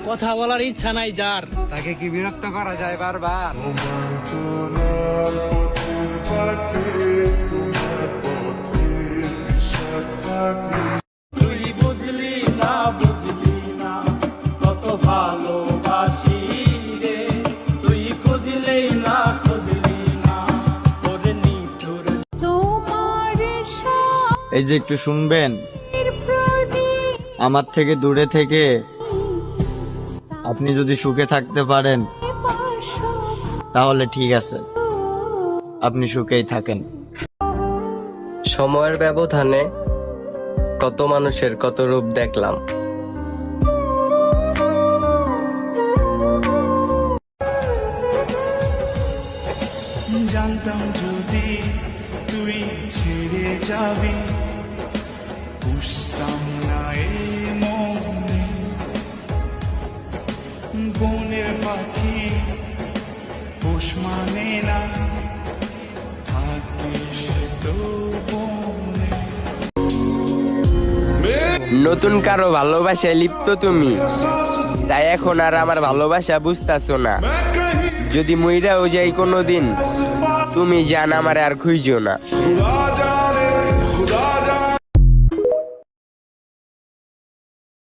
কথা বলার ইচ্ছা নাই যার, তাকে কি বিরক্ত করা যায় বারবার? তুই বুঝলি না কত ভালোবাসি রে, তুই খুঁজলেই না তোর নিঠুর। এই যে একটু শুনবেন, আমার থেকে দূরে থেকে আপনি যদি সুখে থাকতে পারেন তাহলে ঠিক আছে, আপনি সুখেই থাকেন। সময়ের ব্যবধানে কত মানুষের কত রূপ দেখলাম। জানতাম যদি তুই ছেড়ে যাবি, বুঝতাম না এ মনে বনের পাখি পোষ মানে না, থাকবে সে তো বনে। নতুন কারো ভালোবাসায় লিপ্ত তুমি, তাই এখন আর আমার ভালোবাসা বুঝতাছো না। যদি মইরাও যাই কোনোদিন, তুমি জান আমারে আর খুঁজো না।